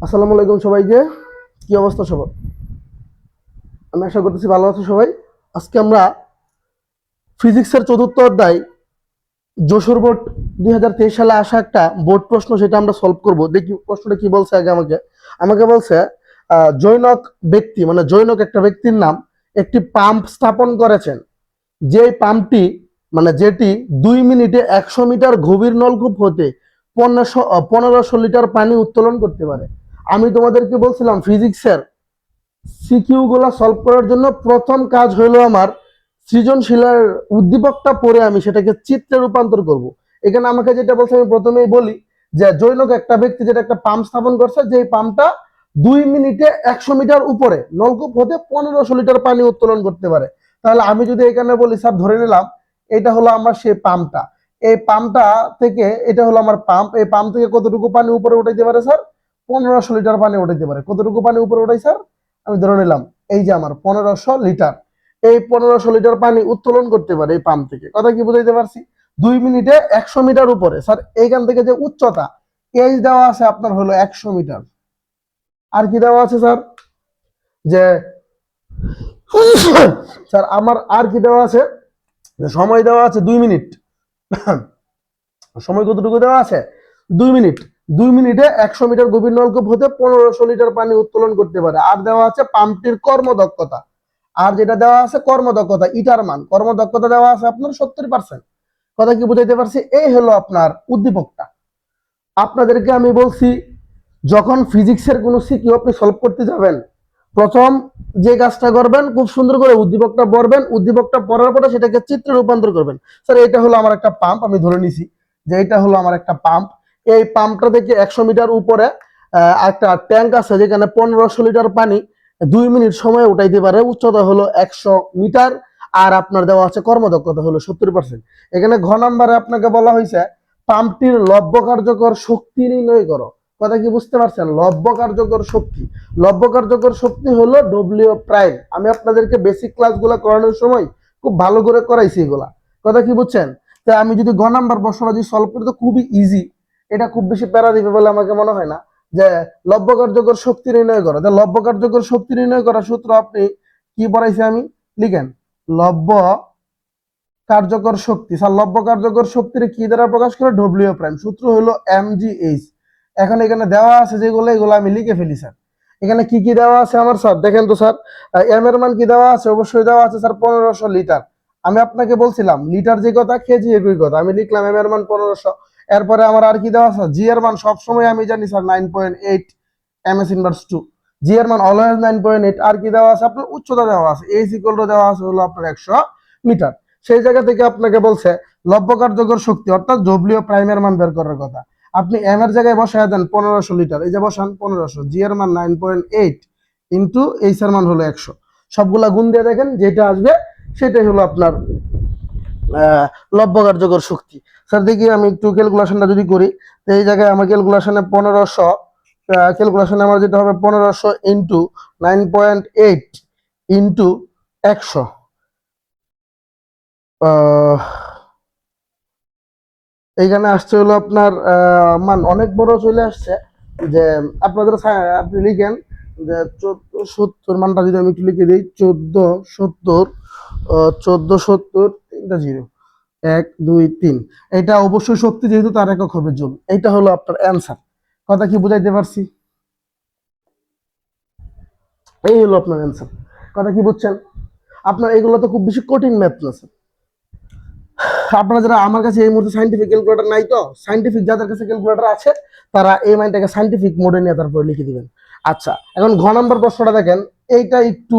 আসসালামু আলাইকুম সবাইকে। কি অবস্থা সবার? আমি আশা করতেছি ভালো আছো সবাই। আজকে আমরা ফিজিক্সের চতুর্থ অধ্যায় যশোর বোর্ড 2023 সালে আসা একটা বোর্ড প্রশ্ন, সেটা আমরা সলভ করব। দেখি প্রশ্নটা কি বলছে। আগে আমাকে আমাকে বলছে জৈনক ব্যক্তি, মানে জৈনক একটা ব্যক্তির নাম, একটি পাম্প স্থাপন করেছেন। যে পাম্পটি, মানে যেটি 2 মিনিটে 100 মিটার গভীর নলকূপ হতে 1500 লিটার পানি উত্তোলন করতে পারে। আমি তোমাদেরকে বলছিলাম ফিজিক্সের সিকিউ গুলা সলভ করার জন্য প্রথম কাজ হলো আমার সৃজনশীলের উদ্দীপকটা পড়ে আমি সেটাকে চিত্রে রূপান্তর করব। এখানে আমাকে যেটা বলছে আমি প্রথমেই বলি যে জৈনক একটা ব্যক্তি যেটা একটা পাম্প স্থাপন করছে, যে পাম্পটা 2 মিনিটে 100 মিটার উপরে নলকূপ হতে 1500 লিটার পানি উত্তোলন করতে পারে। তাহলে আমি যদি এখানে বলি স্যার, ধরে নিলাম এটা হলো আমার সেই পাম্পটা, এই পাম্পটা থেকে এটা হলো আমার পাম্প, এই পাম্প থেকে কতটুকু পানি উপরে উঠাইতে পারে স্যার? 1500 লিটার পানি উঠাইতে পারে। কতটুকু পানি উপরে উঠাই স্যার? আমি ধরে নিলাম এই যে আমার 1500 লিটার, এই 1500 লিটার পানি উত্তোলন করতে পারে এই পাম্প থেকে। কথা কি বুঝাইতে পারছি? 2 মিনিটে 100 মিটার উপরে স্যার, এইখান থেকে যে উচ্চতা এই দেওয়া আছে আপনার হলো 100 মিটার। আর কি দেওয়া আছে স্যার? যে স্যার আমার আর কি দেওয়া আছে? সময় দেওয়া আছে 2 মিনিট। সময় কতটুকু দেওয়া আছে? 2 মিনিট। 2 মিনিটে 100 মিটার গভীর নলকূপ হতে 1500 লিটার পানি উত্তোলন করতে পারে। আর দেওয়া আছে পাম্পটির কর্মদক্ষতা। আর যেটা দেওয়া আছে কর্মদক্ষতা, ইটার মান, কর্মদক্ষতা দেওয়া আছে আপনার 70%। কথা কি বুঝাইতে পারছি? এই হলো আপনার উদ্দীপকটা। আপনাদেরকে আমি বলছি, যখন ফিজিক্সের কোনো সিকিউ আপনি সলভ করতে যাবেন, প্রথম যে কাজটা করবেন, খুব সুন্দর করে উদ্দীপকটা পড়বেন। উদ্দীপকটা পড়ার পরে সেটাকে চিত্রে রূপান্তর করবেন। স্যার এটা হলো আমার একটা পাম্প, আমি ধরে নিছি যে এটা হলো আমার একটা পাম্প। এই পাম্পটা থেকে 100 মিটার উপরে একটা ট্যাঙ্ক আছে, যেখানে 1500 লিটার পানি 2 মিনিট সময় উঠাইতে পারে। উচ্চতা হলো 100 মিটার। আর আপনার দেওয়া আছে কর্মদক্ষতা হলো 70%। এখানে ঘ নাম্বারে আপনাকে বলা হয়েছে পাম্পটির লব্ধ কার্যকর শক্তি নির্ণয় করো। কথা কি বুঝতে পারছেন? লব্ধ কার্যকর শক্তি, লব্ধ কার্যকর শক্তি হলো ডব্লিউ প্রাইম। আমি আপনাদেরকে বেসিক ক্লাসগুলো করানোর সময় খুব ভালো করে করাইছি এগুলা। কথা কি বুঝছেন? তাই আমি যদি গ নাম্বার প্রশ্নটা যদি সলভ করি তো খুবই ইজি, এটা খুব বেশি প্যারা দিবে বলে আমাকে মনে হয় না। যে লব্ধ কার্যকর শক্তি নির্ণয় করো, লব্ধ কার্যকর শক্তি নির্ণয় করার সূত্র আপনি কি পড়াইছি আমি, লিখেন লব্ধ কার্যকর শক্তি। স্যার লব্ধ কার্যকর শক্তির কি দ্বারা প্রকাশ করে? W prime. সূত্র হলো এমজিএইচ। এখন এখানে দেওয়া আছে যেগুলো, এগুলো আমি লিখে ফেলি স্যার। এখানে কি কি দেওয়া আছে আমার স্যার দেখেন তো স্যার। এম এর মান কি দেওয়া আছে? অবশ্যই দেওয়া আছে স্যার 1500 লিটার। আমি আপনাকে বলছিলাম লিটার যে কথা, কেজি একই কথা। আমি লিখলাম এম এর মান 1500। এরপরে আমার আর কি দেওয়া আছে? জি এর মান সবসময় আমি জানি স্যার 9.8 এম এস ইনভার্স 2। জি এর মান অলওয়েজ 9.8। আর কি দেওয়া আছে? আপনার উচ্চতা দেওয়া আছে, এইচ ইকুয়াল টু দেওয়া আছে হলো আপনার 100 মিটার। সেই জায়গা থেকে আপনাকে বলছে লব্ধ কার্যকর শক্তি অর্থাৎ ডব্লিউ প্রাইমের মান বের করার কথা। আপনি এম এর জায়গায় বসায় দেন 1500 লিটার, এই যে বসান 1500, জি এর মান 9.8 ইন্টু এইচ এর মান হলো 100। সবগুলা গুণ দিয়ে দেখেন যেটা আসবে সেটাই হলো আপনার লব্ধ কার্যকর শক্তি। স্যার দেখি আমি একটু ক্যালকুলেশনটা যদি করি, তো এই জায়গায় আমার ক্যালকুলেশনে 1500, ক্যালকুলেশনে আমার যেটা হবে 1500 ইন্টু 9.8 ইন্টু 100। এইখানে আসছে হলো আপনার মান অনেক বড় চলে আসছে। যে আপনাদের আপনি লিখেন যে 1470 মানটা যদি আমি একটু লিখে দিই, 1470, 1470 তিনটা জিরো, 1 2 3। এটা অবশ্যই শক্তি, যেহেতু তার একক হবে জুল। এইটা হলো আপনার অ্যান্সার। কথা কি বুঝাইতে পারছি? এই হলো আপনার অ্যান্সার। কথা কি বুঝছেন? আপনার এগুলো তো খুব বেশি কঠিন ম্যাথ না স্যার। আপনারা যারা, আমার কাছে এই মুহূর্তে সাইন্টিফিক ক্যালকুলেটর নাই, তো সাইন্টিফিক যাদের কাছে ক্যালকুলেটর আছে তারা এই মাইন্ডটাকে সাইন্টিফিক মোডে নিয়ে তারপরে লিখে দিবেন। আচ্ছা, এখন ঘ নম্বর প্রশ্নটা দেখেন। এইটা একটু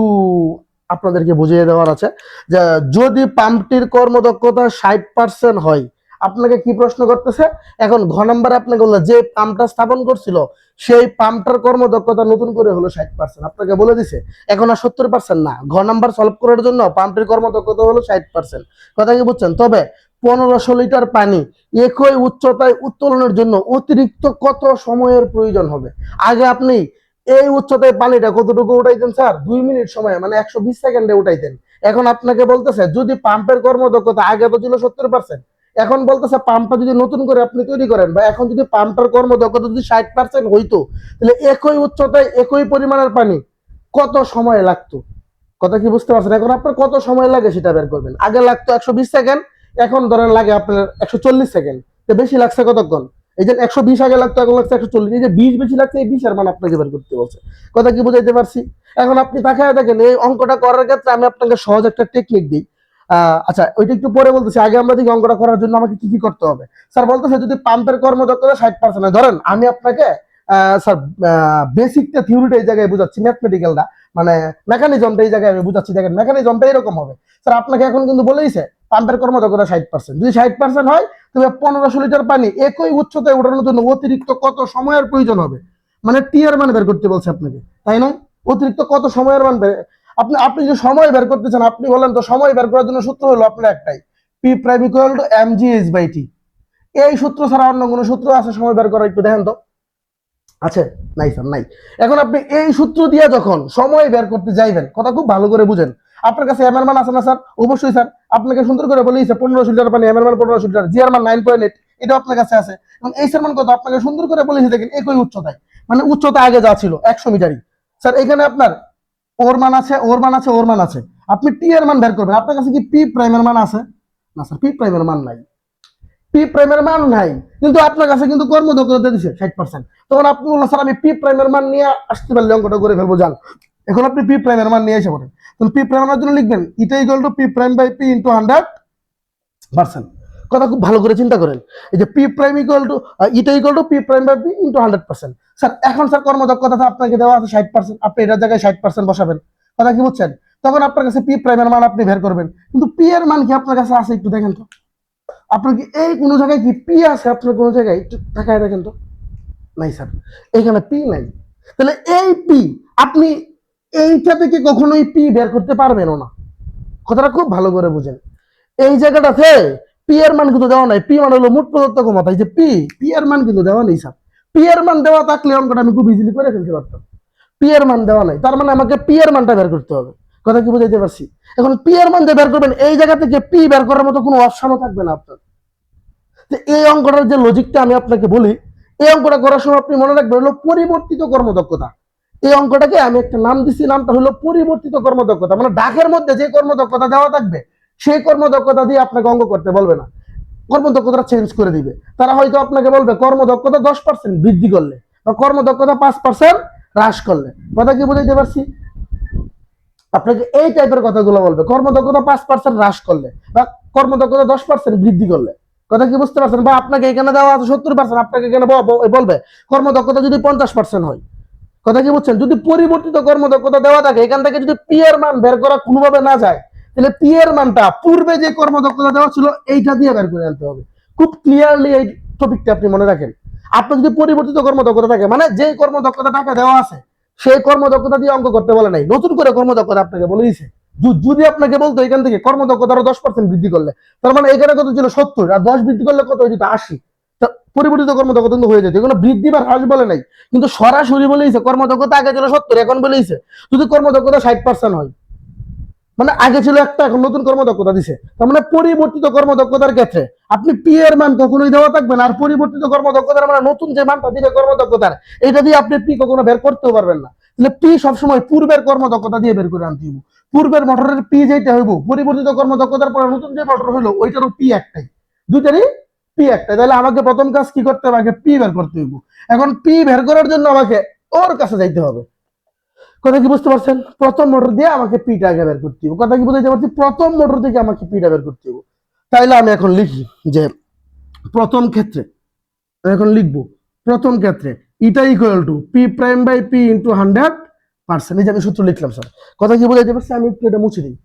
আপনাদেরকে বুঝিয়ে দেওয়ার আছে যে যদি পাম্পটির কর্মদক্ষতা 60% হয়, আপনাকে কি প্রশ্ন করতেছে? এখন ঘ নম্বরে আপনাকে বললো যে পাম্পটা স্থাপন করছিল সেই পাম্পটার কর্মদক্ষতা নতুন করে হলো 60%, আপনাকে বলে দিছে। এখন আর 70% না, ঘ নাম্বার সলভ করার জন্য পাম্পটির কর্মদক্ষতা হলো 60%। কথা কি বুঝছেন? তবে 1500 লিটার পানি একই উচ্চতায় উত্তোলনের জন্য অতিরিক্ত কত সময়ের প্রয়োজন হবে? আগে আপনি এই উচ্চতায় পানিটা কতটুকু উঠাইতেন স্যার? 2 মিনিট সময়, মানে 120 সেকেন্ডে উঠাইতেন। এখন আপনাকে বলতেছে যদি পাম্পের কর্মদক্ষতা আগে তো ছিল 70%, এখন বলতেছে পাম্পটা যদি নতুন করে আপনি তৈরি করেন, বা এখন যদি পাম্পটার কর্মদক্ষতা যদি 60% হইতো, তাহলে একই উচ্চতায় একই পরিমাণের পানি কত সময় লাগতো? কথা কি বুঝতে পারছেন? এখন আপনার কত সময় লাগে সেটা বের করবেন। আগে লাগতো 120 সেকেন্ড, এখন ধরেন লাগে আপনার 140 সেকেন্ড। তো বেশি লাগছে কতক্ষণ? এই যে 120 আগে লাগতো, এখন লাগছে 140। এই যে 20 বেশি লাগছে, এই 20 এর মান আপনাকে বের করতে বলছে। কথা কি বুঝাইতে পারছি? এখন আপনি তাকায় দেখেন, এই অঙ্কটা করার ক্ষেত্রে আমি আপনাকে সহজ একটা টেকনিক দিই। আচ্ছা, ওইটা একটু পরে বলতেছি, আগে আমরা দেখি অঙ্কটা করার জন্য আমাকে কি কি করতে হবে। স্যার বলতেছে যদি পাম্পের কর্মদক্ষতা 60% হয়, ধরেন আমি আপনাকে স্যার বেসিকটা থিওরিটা এই জায়গায় বুঝাচ্ছি, ম্যাথমেটিক্যালটা মানে মেকানিজমটা এই জায়গায় আমি বুঝাচ্ছি। দেখেন মেকানিজমটা এরকম হবে। স্যার আপনাকে এখন কিন্তু বলেইছে পাম্পের কর্মদক্ষতা 60%, যদি 60% হয় তবে 1500 লিটার পানি একই উচ্চতায় ওঠানোর জন্য অতিরিক্ত কত সময়ের প্রয়োজন হবে, মানে টি এর মান বের করতে বলছে আপনাকে, তাই না? অতিরিক্ত কত সময়ের মান আপনি আপনি যদি সময় বের করতে চান, আপনি বলেন তো সময় বের করার জন্য সূত্র হলো আপনার একটাই, P prime equal to M G H by T. এই সূত্র ছাড়া অন্য কোনো সূত্র আছে সময় বের করা? একটু দেখেন তো, আছে? নাই স্যার, নাই। এখন আপনি এই সূত্র দিয়ে যখন সময় বের করতে যাইবেন, কথা খুব ভালো করে বুঝেন। আপনার কাছে এম এর মান আছে না স্যার? অবশ্যই স্যার। আপনাকে সুন্দর করে বলেছে 1500 লিটার পানি, এম এর মান 1500 লিটার, জি এর মান 9.8, এটা আপনার কাছে আছে। এবং এইচ এর মান কত আপনাকে সুন্দর করে বলেছে, দেখেন একই উচ্চতায়, মানে উচ্চতা আগে যা ছিল 100 মিটারই। স্যার এখানে আপনার ওর মান আছে, ওর মান আছে, ওর মান আছে। আপনি টি এর মান বের করবেন। আপনার কাছে কি পি প্রাইমের মান আছে? না স্যার, পি প্রাইমের মান নাই। পি প্রাইমের মান নাই, কিন্তু আপনার কাছে কিন্তু কর্মদক্ষতা দিচ্ছে 60%। তখন আপনি বললেন স্যার আমি পি প্রাইমের মান নিয়ে আসতে পারলে অঙ্কটা করে ফেলবো, যান। এখন আপনি পি প্রাইমের মান নিয়ে এসে পড়েন। তখন পি প্রাইমের জন্য লিখবেন eta equal to P prime by P into 100%। কথা খুব ভালো করে চিন্তা করেন। এই যে P prime equal to eta equal to P prime by P into 100%। Sir এখন স্যার কর্মদক্ষতা আপনাকে দেওয়া আছে 60%, আপনি এটার জায়গায় 60% বসাবেন। কথা কি বুঝছেন? তখন আপনার কাছে পি প্রাইমের মান আপনি বের করবেন, কিন্তু পি এর মান কি আপনার কাছে আছে? একটু দেখেন তো। আপনার কি এই কোনো জায়গায় কি পি আছে? আপনার কোনো জায়গায় একটু তাকায় দেখেন তো। নাই স্যার, এখানে পি নাই। তাহলে এই পি আপনি এইটা থেকে কখনোই পি বের করতে পারবেনও না। কথাটা খুব ভালো করে বুঝেন। এই জায়গাটাতে পি এর মান কিন্তু দেওয়া নাই। পি মান হলো মোট প্রদত্ত ক্ষমতা। এই যে পি, পি এর মান কিন্তু দেওয়া নেই স্যার। পি এর মান দেওয়া থাকলে অঙ্কটা আমি খুব ইজিলি করে ফেলতে পারতাম। পি এর মান দেওয়া নাই, তার মানে আমাকে পি এর মানটা বের করতে হবে। কথা কি বুঝাইতে পারছি? এখন পি এর মান দিয়ে বের করবেন, এই জায়গা থেকে পি বের করার মতো কোনো অপশনও থাকবে না আপনার। এই অঙ্কটার যে লজিকটা আমি আপনাকে বলি, এই অঙ্কটা করার সময় আপনি মনে রাখবেন হলো পরিবর্তিত কর্মদক্ষতা। এই অঙ্কটাকে আমি একটা নাম দিচ্ছি, নামটা হলো পরিবর্তিত কর্মদক্ষতা। মানে ডাকের মধ্যে যে কর্মদক্ষতা দেওয়া থাকবে সেই কর্মদক্ষতা দিয়ে আপনাকে অঙ্ক করতে বলবে না, কর্মদক্ষতা চেঞ্জ করে দিবে। তারা হয়তো আপনাকে বলবে কর্মদক্ষতা 10% বৃদ্ধি করলে, বা কর্মদক্ষতা 5% হ্রাস করলে। কথা কি বুঝাইতে পারছি? আপনাকে এই টাইপের কথাগুলো বলবে, কর্মদক্ষতা 5% হ্রাস করলে, বা কর্মদক্ষতা 10% বৃদ্ধি করলে। কথা কি বুঝতে পারছেন? বা আপনাকে এখানে দেওয়া আছে 70%, আপনাকে এখানে বলবে কর্মদক্ষতা যদি 50% হয়। কথা কি বুঝছেন? যদি পরিবর্তিত কর্মদক্ষতা দেওয়া থাকে, এখান থেকে যদি পি এর মান বের করা কোনোভাবে না যায়, তাহলে পি এর মানটা পূর্বে যে কর্মদক্ষতা দেওয়া ছিল এইটা দিয়ে বের করে আনতে হবে। খুব ক্লিয়ারলি এই টপিকটা আপনি মনে রাখেন। আপনার যদি পরিবর্তিত কর্মদক্ষতা থাকে, মানে যে কর্মদক্ষতাটাকে দেওয়া আছে সেই কর্মদক্ষতা দিয়ে অঙ্ক করতে বলে নাই, নতুন করে কর্মদক্ষতা আপনাকে বলে দিয়েছে। যদি আপনাকে বলতো এখান থেকে কর্মদক্ষতা আরো 10% বৃদ্ধি করলে, তার মানে এখানে কত ছিল 70, আর 10 বৃদ্ধি করলে কত হয়ে যেত 80। পরিবর্তিত কর্মদক্ষতা কিন্তু হয়ে যেত। এগুলো বৃদ্ধি বা হ্রাস বলে নাই, কিন্তু সরাসরি বলেইছে কর্মদক্ষতা আগে ছিল 70, এখন বলেইছে যদি কর্মদক্ষতা 60% হয়, মানে আগে ছিল একটা, এখন নতুন কর্মদক্ষতা দিছে। তার মানে পরিবর্তিত কর্মদক্ষতার ক্ষেত্রে আপনি পি এর মান কখনোই দেওয়া থাকবে না, আর পরিবর্তিত কর্মদক্ষতার মানে নতুন যে মানটা দিবে কর্মদক্ষতার, এটা দিয়ে আপনি পি কখনো বের করতেও পারবেন না। তাহলে পি সবসময় পূর্বের কর্মদক্ষতা দিয়ে বের করে আনতে হইব। পূর্বের মোটরের পি যেটা হইব, পরিবর্তিত কর্মদক্ষতার পরে নতুন যে মোটর হইলো ওইটারও পি একটাই, দুইটারই পি একটাই। তাহলে আমাকে প্রথম কাজ কি করতে হবে? আগে পি বের করতে হইব। এখন পি বের করার জন্য আমাকে ওর কাছে যাইতে হবে। কথা কি বুঝতে পারছেন? প্রথম মোটর দিয়ে আমাকে পিটা আগে বের করতে হবে। কথা কি বুঝাইতে পারছি? প্রথম মোটর থেকে আমাকে পিটা বের করতে হবে। তাইলে আমি এখন লিখি যে প্রথম ক্ষেত্রে আমি এখন লিখবো, প্রথম ক্ষেত্রে eta equal to P prime by P into 100%। এই যে আমি সূত্র লিখলাম স্যার। কথা কি বুঝাইতে পারছি? আমি একটু এটা মুছে দিই।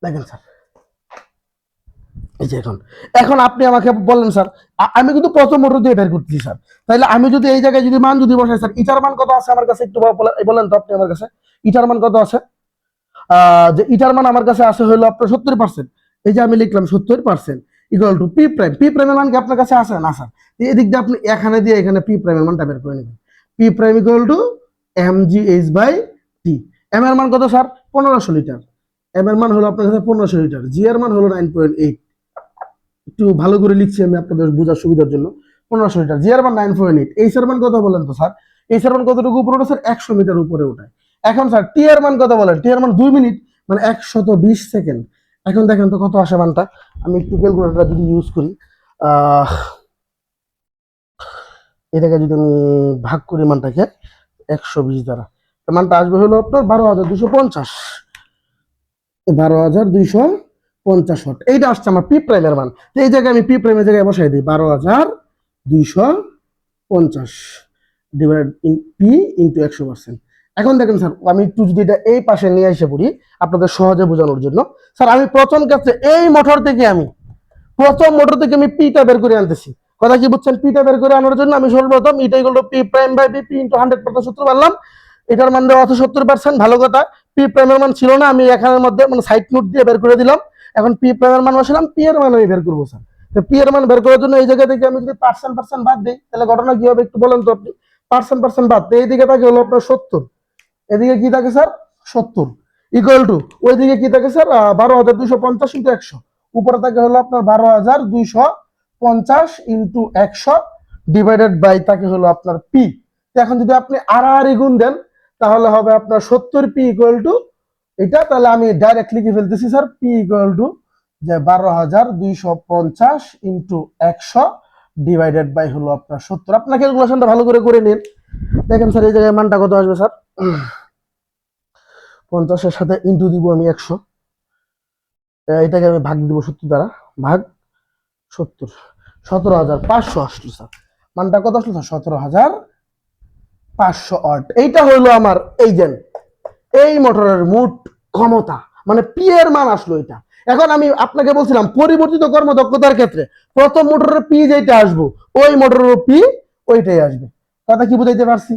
দেখেন স্যার, এই যে এখন এখন আপনি আমাকে বলেন স্যার, আমি কিন্তু প্রথম মোটর দিয়ে বের করতেছি স্যার। তাহলে আমি যদি এই জায়গায় যদি মান যদি বসাই স্যার, ইটার মান কত আছে আমার কাছে একটু বলেন তো আপনি আমার কাছে। ইটার মান কত আছে? যে ইটার মান আমার কাছে আছে হলো আপনার 70%। এই যে আমি লিখলাম 70% equal to P prime. P প্রাইমের মান কি আপনার কাছে আছে? না স্যার। এদিক দিয়ে আপনি এখানে দিয়ে এখানে পি প্রাইমের মানটা বের করে নেবেন। P prime equal to M G H by T. M এর মান কত স্যার? 1500 লিটার। এম এর মান হলো আপনার কাছে 1500 লিটার। জি এর মান হলো 9.8। একটু ভালো করে লিখছি আমি আপনাদের বোঝার সুবিধার জন্য। 1500 লিটার, জিআর মান 9.8, এই এর মান কত বলেন তো স্যার? এই এর মান কতটুকু উপরে ওঠে স্যার? 100 মিটার উপরে ওঠায়। এখন স্যার টি এর মান কত বলেন? টি এর মান 2 মিনিট, মানে 120 সেকেন্ড। এখন দেখেন তো কত আসে মানটা, আমি একটু ক্যালকুলেটর যদি ইউজ করি, এটাকে যদি আমি ভাগ করি মানটাকে 120 দ্বারা, মানটা আসবে হলো আপনার 12,250, 12,250 ওয়াট। এইটা আসছে আমার পি প্রাইমের মান। তো এই জায়গায় আমি পি প্রাইমের জায়গায় বসাই দিই 12,250 ডিভাইড পি ইন্টু 100%। এখন দেখেন স্যার, আমি একটু যদি এটা এই পাশে নিয়ে এসে পড়ি আপনাদের সহজে বোঝানোর জন্য। স্যার আমি প্রথম ক্ষেত্রে এই মোটর থেকে আমি পিটা বের করে আনতেছি। কথা কি বুঝছেন? পিটা বের করে আনার জন্য আমি সর্বপ্রথম ইটাই হলো P prime by P into 100% সূত্র পারলাম। এটার মান দেওয়া আছে 70%, ভালো কথা। পি প্রাইমের মান ছিল না, আমি এখানের মধ্যে মানে সাইড নোট দিয়ে বের করে দিলাম। এখন পি প্রাইমের মান বসালাম, পি এর মান আমি বের করবো স্যার। তো পি এর মান বের করার জন্য এই জায়গা থেকে আমি যদি পার্সেন্ট বাদ দিই, তাহলে ঘটনা কি হবে একটু বলেন তো আপনি? পার্সেন্ট বাদ, এইদিকে থাকে হলো আপনার 70, এদিকে কি থাকে স্যার? 70 ইকুয়াল টু ওইদিকে কি থাকে স্যার? 12,250 ইন্টু 100, উপরে থাকে হলো আপনার 12,250 ইন্টু 100 ডিভাইডেড বাই থাকে হলো আপনার পি। এখন যদি আপনি আড়াআড়ি গুণ দেন তাহলে হবে আপনার 70 পি ইকুয়াল টু এটা। তাহলে আমি ডাইরেক্ট লিখে ফেলতেছি স্যার, পি ইকুয়াল টু যে 12,250 ইন্টু 100 ডিভাইডেড বাই হলো আপনার 70। আপনার ক্যালকুলেশনটা ভালো করে নিন। দেখেন স্যার এই জায়গায় মানটা কত আসবে স্যার? 50-এর সাথে ইন্টু দিব আমি 100, এটাকে আমি ভাগ দিব 70 দ্বারা, ভাগ 70, 17,500 আসলো স্যার। মানটা কত আসলো স্যার? 17,500 ওয়াট। এইটা হইলো আমার এই মোটরের মোট ক্ষমতা, মানে পি এর মান আসলো এটা। এখন আমি আপনাকে বলছিলাম পরিবর্তিত কর্মদক্ষতার ক্ষেত্রে প্রথম মোটরের পি যেটা আসবো, ওই মোটরের পি ওইটাই আসবে। কথা কি বুঝাইতে পারছি?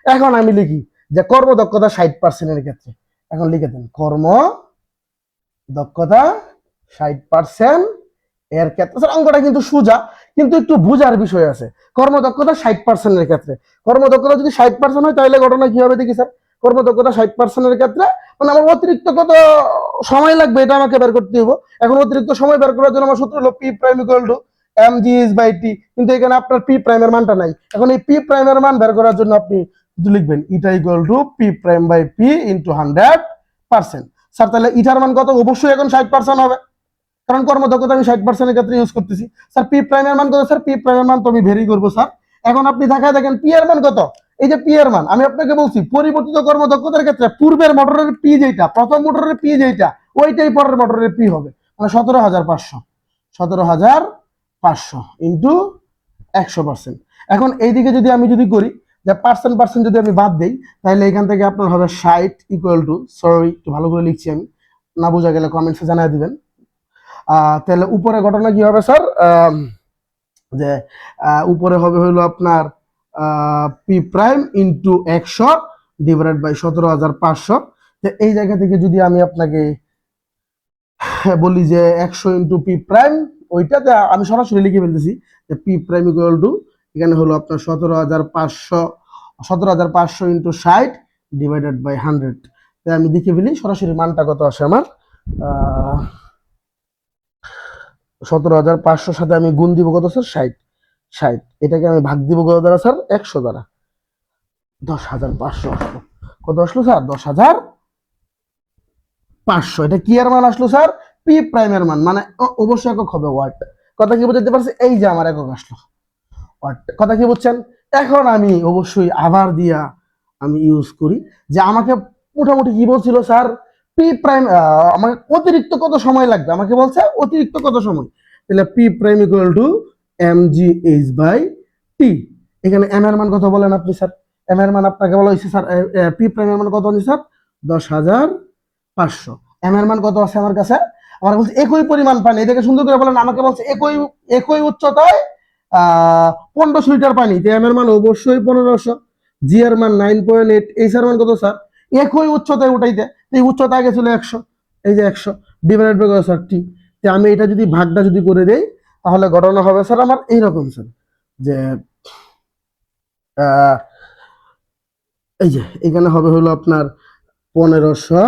এখন আমি লিখি যে কর্মদক্ষতা 60% এর ক্ষেত্রে, এখন লিখে দেন কর্মদক্ষতা 60% এর ক্ষেত্রে। স্যার অঙ্কটা কিন্তু সোজা, কিন্তু একটু বুঝার বিষয় আছে। কর্মদক্ষতা 60% এর ক্ষেত্রে, কর্মদক্ষতা যদি 60% হয় তাহলে ঘটনা কি হবে দেখি স্যার? কর্মদক্ষতা 60% এর ক্ষেত্রে মানে আমার অতিরিক্ত কত সময় লাগবে এটা আমাকে বের করতে হবে। এখন অতিরিক্ত সময় বের করার জন্য আমার সূত্র হলো P prime equal to M G S by T, কিন্তু এখানে আপনার পি প্রাইমের মানটা নাই। এখন এই পি প্রাইমের মান বের করার জন্য আপনি লিখবেন eta equal to P prime by P into 100%। Sir তাহলে ইটার মান কত? অবশ্যই এখন 60% হবে, কারণ কর্মদক্ষতা আমি 60% এর ক্ষেত্রে ইউজ করতেছি। স্যার পি প্রাইমের মান কত? স্যার পি প্রাইমের মান তো আমি ভেরি করবো স্যার। এখন আপনি দেখায় দেখেন পি এর মান কত। এই যে পি এর মান আমি আপনাকে বলছি পরিবর্তিত কর্মদক্ষতার ক্ষেত্রে পূর্বের মোটরের পি যেটা, প্রথম মোটরের পি যেটা, ওইটাই পরের মোটরের পি হবে, মানে 17,500 ইন্টু 100%। এখন এইদিকে যদি আমি করি যে পার্সেন্ট যদি আমি বাদ দিই, তাহলে এখান থেকে আপনার হবে 60 ইকুয়াল টু, সরি একটু ভালো করে লিখছি আমি, না বোঝা গেলে কমেন্টসে জানাই দিবেন। তাহলে উপরে ঘটনা কি হবে স্যার? যে উপরে হবে হলো আপনার P prime into 100 divided by 17,500। এই জায়গা থেকে যদি আমি আপনাকে বলি যে 100 ইন্টু পি প্রাইম, ওইটাতে আমি সরাসরি লিখে ফেলতেছি যে পি প্রাইম ইকুয়াল টু এখানে হলো আপনার 17,500 ইন্টু 60 ডিভাইডেড বাই 100। তাই আমি লিখে ফেলি সরাসরি মানটা কত আসে আমার? 17,500 সাথে আমি গুণ দিব কত স্যার? 60। এটাকে আমি ভাগ দিব কত দ্বারা স্যার? 100 দ্বারা। 10,500 আসলো। কত আসলো স্যার? 10,500। এটা কি এর মান আসলো স্যার? পি প্রাইমের মান, মানে অবশ্যই একক হবে ওয়াট। কথা কি বুঝতে পারছি? এই যে আমার একক আসলো ওয়াট। কথা কি বুঝছেন? এখন আমি অবশ্যই আবার দিয়া আমি ইউজ করি যে আমাকে মোটামুটি কি বলছিল স্যার? পি প্রাইম আমাকে অতিরিক্ত কত সময় লাগবে, আমাকে বলছে অতিরিক্ত কত সময়। তাহলে P prime equal to M G H by T. এখানে এম এর মান কত বলেন আপনি স্যার? এম এর মান আপনাকে বলা হয়েছে স্যার, পি প্রাইম এর মান কত আছে স্যার? 10,500। এম এর মান কত আছে আমার কাছে? আমার বলছে একই পরিমাণ পানি, এটাকে সুন্দর করে বলেন। আমাকে বলছে একই উচ্চতায় 1,500 লিটার পানি, এম এর মান অবশ্যই 1,500। জি এর মান 9.8, এইচ এর মান কত স্যার? একই উচ্চতায় উঠাইতে, এই উচ্চতা আগে ছিল 100, এই যে 100 ডিভাইডেড বাই কত স্যার? টি। আমি এটা যদি ভাগটা করে দেই তাহলে ঘটনা হবে স্যার আমার এইরকম স্যার, যে এই যে এখানে হবে হলো আপনার 1,500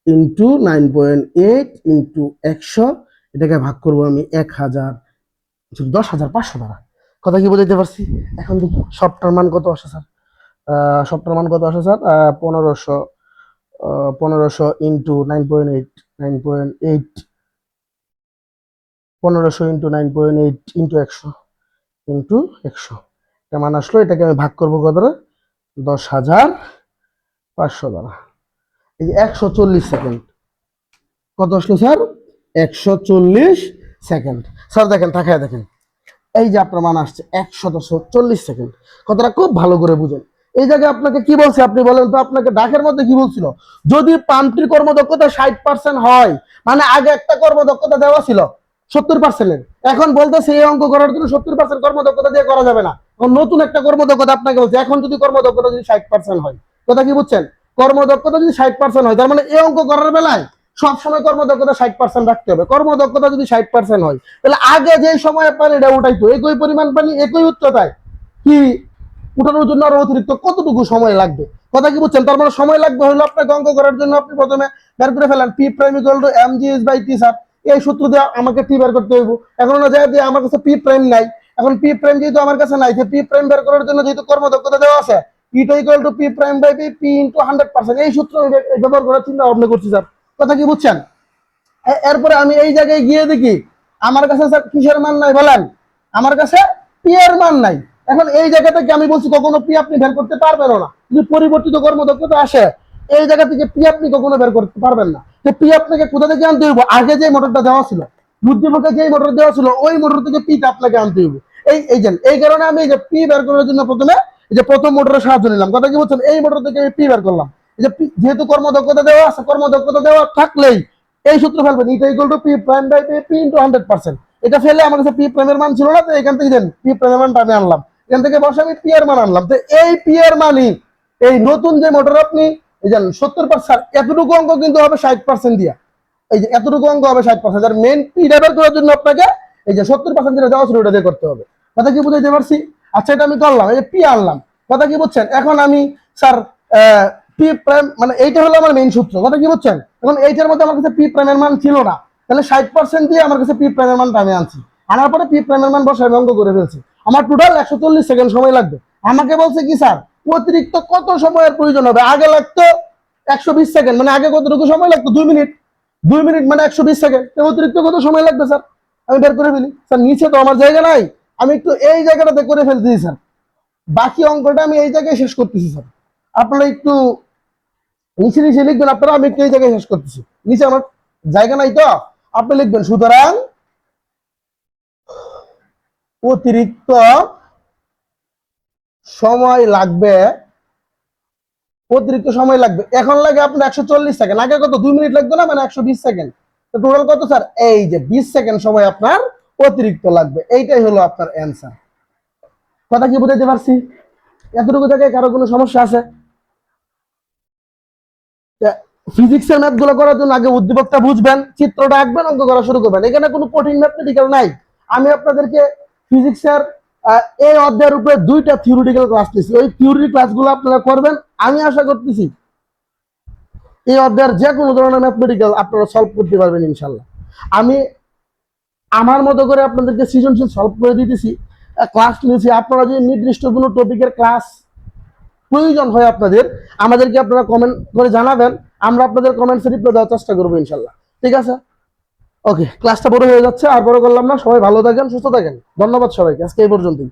ইন্টু 9.8 ইন্টু 100, এটাকে ভাগ করবো আমি 1000, 10,500 দ্বারা। কথা কি বুঝাইতে পারছি? এখন দেখি সবটার মান কত আসে স্যার। সবটার মান কত আসে sir? 1500, 1500 into 9.8, 9.8, 1500 into 9.8 into 100, into 100, এটা মান আসলো। এটাকে আমি ভাগ করবো কত দ্বারা? 10,500 দ্বারা। এই যে 140 সেকেন্ড। কত আসলো স্যার? 140 সেকেন্ড। স্যার দেখেন, তাকায় দেখেন, এই যে আপনার মান আসছে 140 সেকেন্ড। কথাটা খুব ভালো করে বুঝেন। এই জায়গায় আপনাকে কি বলছে আপনি বলেন তো? আপনাকে ডাকের মধ্যে কি বলছিল? যদি পাম্পটির কর্মদক্ষতা 60% হয়, মানে আগে একটা কর্মদক্ষতা দেওয়া ছিল 70%-এর, এখন বলতেছে এই অঙ্ক করার জন্য 70% কর্মদক্ষতা দিয়ে করা যাবে না, এখন নতুন একটা কর্মদক্ষতা আপনাকে বলছে। এখন যদি কর্মদক্ষতা যদি 60% হয়, কথা কি বুঝছেন? কর্মদক্ষতা যদি 60% হয়, তার মানে এই অঙ্ক করার বেলায় সবসময় কর্মদক্ষতা 60% রাখতে হবে। কর্মদক্ষতা যদি 60% হয়, তাহলে আগে যে সময় পানিটা উঠাইতো একই পরিমাণ পানি একই উচ্চতায়, কি উঠানোর জন্য আরো অতিরিক্ত কতটুকু সময় লাগবে? কথা কি বুঝছেন? তার মানে সময় লাগবে হলো আপনাকে অঙ্ক করার জন্য আপনি প্রথমে বের করে ফেলেন P prime equal to mgh by T sir. এই সূত্র দিয়ে আমাকে টি বের করতে হইব। এখন না যায় যে আমার কাছে পি প্রাইম নাই, এখন পি প্রাইম যেহেতু আমার কাছে নাই, পি প্রাইম বের করার জন্য যেহেতু কর্মদক্ষতা দেওয়া আছে, eta equal to P prime by P into 100%, এই সূত্র ব্যবহার করার চিন্তা ভাবনা করছি স্যার। কথা কি বুঝছেন? এরপরে আমি এই জায়গায় গিয়ে দেখি আমার কাছে স্যার কিসের মান নাই বলেন? আমার কাছে পি এর মান নাই। এখন এই জায়গা থেকে আমি বলছি কখনো পি আপনি বের করতে পারবেন না। যদি পরিবর্তিত কর্মদক্ষতা আসে, এই জায়গা থেকে পি আপনি কখনো বের করতে পারবেন না। তো পি আপনাকে কোথা থেকে আনতে হইব? আগে যে মোটরটা দেওয়া ছিল, বুদ্ধিমুখে যে মোটর দেওয়া ছিল, ওই মোটর থেকে পিটা আপনাকে আনতে হইব। এই কারণে আমি এই যে পি বের করার জন্য প্রথমে এই যে প্রথম মোটরের সাহায্য নিলাম। কথা কি বলছেন? এই মোটর থেকে আমি পি বের করলাম। এই যে যেহেতু কর্মদক্ষতা দেওয়া আছে, কর্মদক্ষতা দেওয়া থাকলেই এই সূত্র ফেলবেন, eta equal to P prime by P into 100%। এটা ফেলে আমার কাছে পি প্রাইমের মান ছিল না, তো এখান থেকে দেন পি প্রাইমের মানটা আমি আনলাম, এখান থেকে বসে আমি পি এর মান আনলাম। তো এই পি এর মানই এই নতুন যে মোটর আপনি এই যে 70%, এতটুকু অঙ্ক কিন্তু হবে 60% দিয়া। এই যে এতটুকু অঙ্ক হবে 60%, আর মেন পি বের করার জন্য আপনাকে এই যে 70% যেটা দেওয়া ছিল ওটা দিয়ে করতে হবে। কথা কি বুঝাইতে পারছি? আচ্ছা, এটা আমি করলাম, এই যে পি আনলাম। কথা কি বুঝছেন? এখন আমি স্যার পি প্রাইম মানে এইটা হলো আমার মেইন সূত্র। কথা কি বুঝছেন? এখন এইটার মধ্যে আমার কাছে পি প্রাইমের মান ছিল না, তাহলে 60% দিয়ে আমার কাছে পি প্রাইমের মানটা আমি আনছি। আনার পরে পি প্রাইমের মান বসে আমি অঙ্ক করে ফেলছি। আমার টোটাল 140 সেকেন্ড সময় লাগবে। আমাকে বলছে কি স্যার অতিরিক্ত কত সময়ের প্রয়োজন হবে? আগে লাগতো 120 সেকেন্ড, মানে আগে কতটুকু সময় লাগতো? 2 মিনিট। 2 মিনিট মানে 120 সেকেন্ড। অতিরিক্ত কত সময় লাগবে স্যার? আমি বের করে ফেলি। স্যার নিচে তো আমার জায়গা নাই, আমি একটু এই জায়গাটাতে করে ফেলতেছি স্যার। বাকি অঙ্কটা আমি এই জায়গায় শেষ করতেছি স্যার। আপনারা একটু নিচে নিচে লিখবেন আপনারা, আমি একটু এই জায়গায় শেষ করতেছি। নিচে আমার জায়গা নাই, তো আপনি লিখবেন সুতরাং অতিরিক্ত সময় লাগবে, অতিরিক্ত সময় লাগবে। এখন লাগে আপনার 140 সেকেন্ড, আগে কত 2 মিনিট লাগতো না, মানে 120 সেকেন্ড। তো টোটাল কত স্যার? এই যে 20 সেকেন্ড সময় আপনার অতিরিক্ত লাগবে। এইটাই হলো আপনার অ্যান্সার। কথা কি বুঝাইতে পারছি? এতটুকু জায়গায় কারো কোনো সমস্যা আছে? ফিজিক্সের ম্যাথ গুলো করার জন্য আগে উদ্দীপকটা বুঝবেন, চিত্রটা আঁকবেন, অঙ্ক করা শুরু করবেন। এখানে কোনো কঠিন ম্যাথমেটিক্যাল নাই। আমি আপনাদেরকে ফিজিক্সের এই অধ্যায়ের উপরে 2টা থিওরিটিক্যাল ক্লাস নিয়েছি, ওই থিওরি ক্লাসগুলো আপনারা করবেন। আমি আশা করতেছি এই অধ্যায়ের যে কোনো ধরনের ম্যাথমেটিক্যাল আপনারা সলভ করতে পারবেন ইনশাল্লাহ। আমি আমার মতো করে আপনাদেরকে সৃজনশীল সলভ করে দিতেছি, ক্লাস নিয়েছি। আপনারা যদি নির্দিষ্ট কোনো টপিকের ক্লাস প্রয়োজন হয় আপনাদের, আমাদেরকে আপনারা কমেন্ট করে জানাবেন, আমরা আপনাদের কমেন্টসে রিপ্লাই দেওয়ার চেষ্টা করবো ইনশাল্লাহ। ঠিক আছে? ওকে, ক্লাসটা বড় হয়ে যাচ্ছে, আর বড় করলাম না। সবাই ভালো থাকেন, সুস্থ থাকেন। ধন্যবাদ সবাইকে, আজকে এই পর্যন্তই।